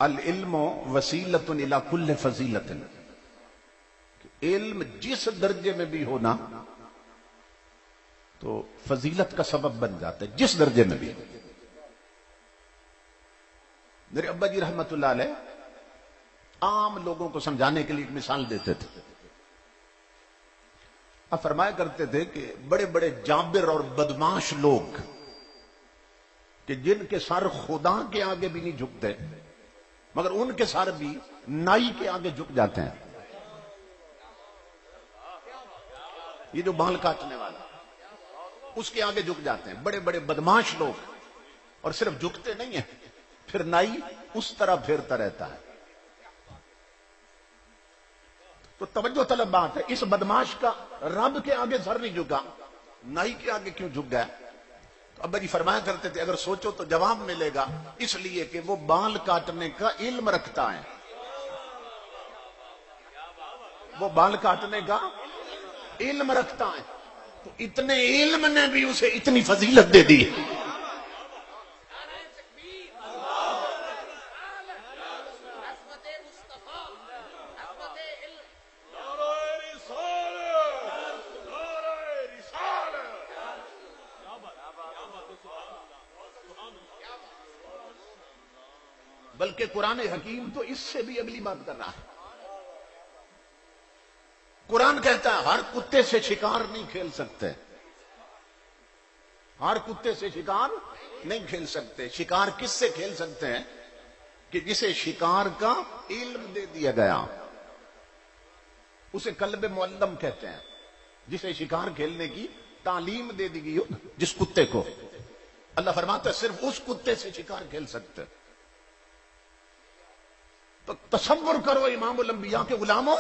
العلم وسیلۃ الی کل فضیلۃ، علم جس درجے میں بھی ہونا تو فضیلت کا سبب بن جاتا ہے، جس درجے میں بھی۔ میرے ابا جی رحمت اللہ علیہ عام لوگوں کو سمجھانے کے لیے ایک مثال دیتے تھے۔ آپ فرمایا کرتے تھے کہ بڑے بڑے جابر اور بدماش لوگ کہ جن کے سر خدا کے آگے بھی نہیں جھکتے، مگر ان کے سر بھی نائی کے آگے جھک جاتے ہیں۔ یہ جو بال کاٹنے والا اس کے آگے جھک جاتے ہیں، بڑے بڑے بدماش لوگ، اور صرف جھکتے نہیں ہیں، پھر نائی اس طرح پھیرتا رہتا ہے۔ تو توجہ طلب بات ہے، اس بدماش کا رب کے آگے سر نہیں جھکا، نائی کے آگے کیوں جھک گیا؟ تو ابا جی فرمایا کرتے تھے اگر سوچو تو جواب ملے گا، اس لیے کہ وہ بال کاٹنے کا علم رکھتا ہے۔ وہ بال کاٹنے کا علم رکھتا ہے، تو اتنے علم نے بھی اسے اتنی فضیلت دے دی۔ بلکہ قرآن حکیم تو اس سے بھی اگلی بات کر رہا ہے۔ قرآن کہتا ہے ہر کتے سے شکار نہیں کھیل سکتے، ہر کتے سے شکار نہیں کھیل سکتے۔ شکار کس سے کھیل سکتے ہیں؟ کہ جسے شکار کا علم دے دیا گیا، اسے کلب معلم کہتے ہیں۔ جسے شکار کھیلنے کی تعلیم دے دی گئی ہو، جس کتے کو، اللہ فرماتا ہے صرف اس کتے سے شکار کھیل سکتے۔ تو تصور کرو امام الانبیاء کے غلاموں،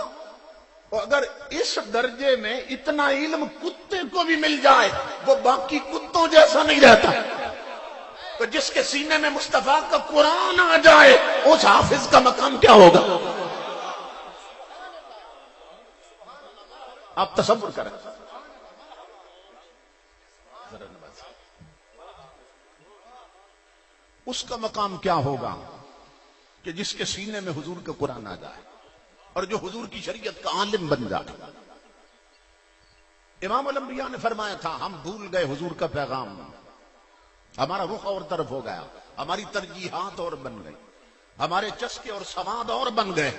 اور اگر اس درجے میں اتنا علم کتے کو بھی مل جائے، وہ باقی کتوں جیسا نہیں رہتا۔ تو جس کے سینے میں مصطفیٰ کا قرآن آ جائے، اس حافظ کا مقام کیا ہوگا؟ آپ تصور کریں، اس کا مقام کیا ہوگا کہ جس کے سینے میں حضور کا قرآن آ جائے اور جو حضور کی شریعت کا عالم بن جائے۔ امام الانبیاء نے فرمایا تھا ہم بھول گئے حضور کا پیغام، ہمارا رخ اور طرف ہو گیا، ہماری ترجیحات اور بن گئی، ہمارے چسکے اور سواد اور بن گئے۔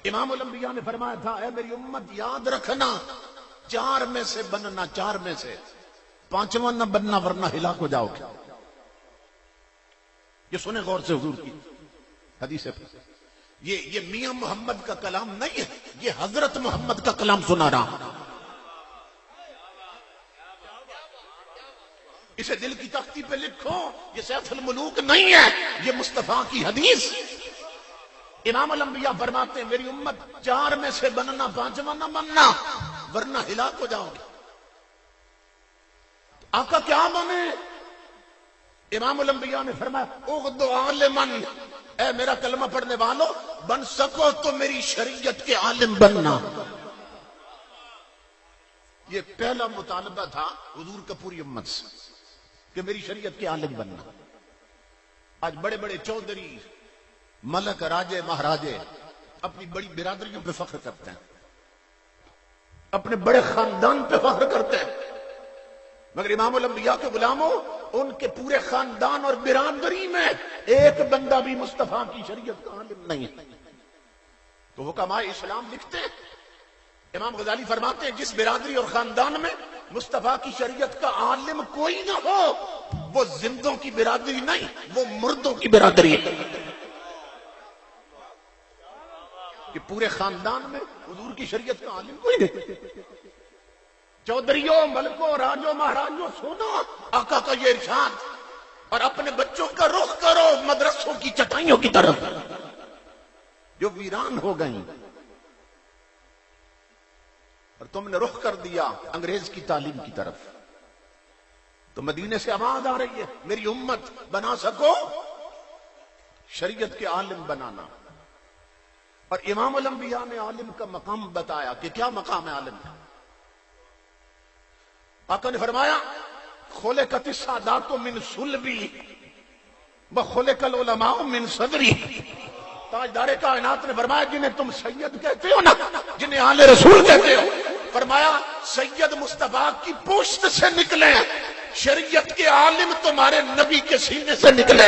امام الانبیاء نے فرمایا تھا اے میری امت یاد رکھنا، چار میں سے بننا، چار میں سے پانچواں نہ بننا ورنہ ہلاک ہو جاؤ گے۔ یہ سنیں غور سے حضور کی حدیث ہے، یہ میاں محمد کا کلام نہیں ہے، یہ حضرت محمد کا کلام سنا رہا۔ اسے دل کی تختی پہ لکھو، یہ سیف الملوک نہیں ہے، یہ مصطفیٰ کی حدیث۔ امام الانبیاء فرماتے ہیں میری امت چار میں سے بننا، پانچواں نہ بننا ورنہ ہلاک ہو جاؤ گے۔ آقا کیا بنے؟ امام الانبیاء نے فرمایا اغدو عالمن، اے میرا کلمہ پڑھنے والو، بن سکو تو میری شریعت کے عالم بننا۔ یہ پہلا مطالبہ تھا حضور کا پوری امت سے کہ میری شریعت کے عالم بننا۔ آج بڑے بڑے چودھری، ملک، راجے، مہاراجے اپنی بڑی برادریوں پہ فخر کرتے ہیں، اپنے بڑے خاندان پہ فخر کرتے ہیں، مگر امام الانبیاء کے غلاموں، ان کے پورے خاندان اور برادری میں ایک بندہ بھی مصطفیٰ کی شریعت کا عالم نہیں ہے۔ تو حکماء اسلام لکھتے ہیں، امام غزالی فرماتے ہیں جس برادری اور خاندان میں مصطفیٰ کی شریعت کا عالم کوئی نہ ہو، وہ زندوں کی برادری نہیں، وہ مردوں کی برادری ہے۔ کہ پورے خاندان میں حضور کی شریعت کا عالم کوئی نہیں۔ چودھریوں، ملکوں، راجوں، مہاراجوں، سنو آقا کا یہ ارشاد، اور اپنے بچوں کا رخ کرو مدرسوں کی چٹائیوں کی طرف جو ویران ہو گئیں، اور تم نے رخ کر دیا انگریز کی تعلیم کی طرف۔ تو مدینے سے آواز آ رہی ہے میری امت بنا سکو شریعت کے عالم بنانا۔ اور امام الانبیاء نے عالم کا مقام بتایا کہ کیا مقام ہے عالم کا۔ آقا نے فرمایا خلقت السادات من صلبی وخلق العلماء من صدری، تاجدار کائنات نے فرمایا جنہیں تم سید کہتے ہو نا، جنہیں آل رسول کہتے ہو، فرمایا سید مصطفیٰ کی پشت سے نکلے، شریعت کے عالم تمہارے نبی کے سینے سے نکلے.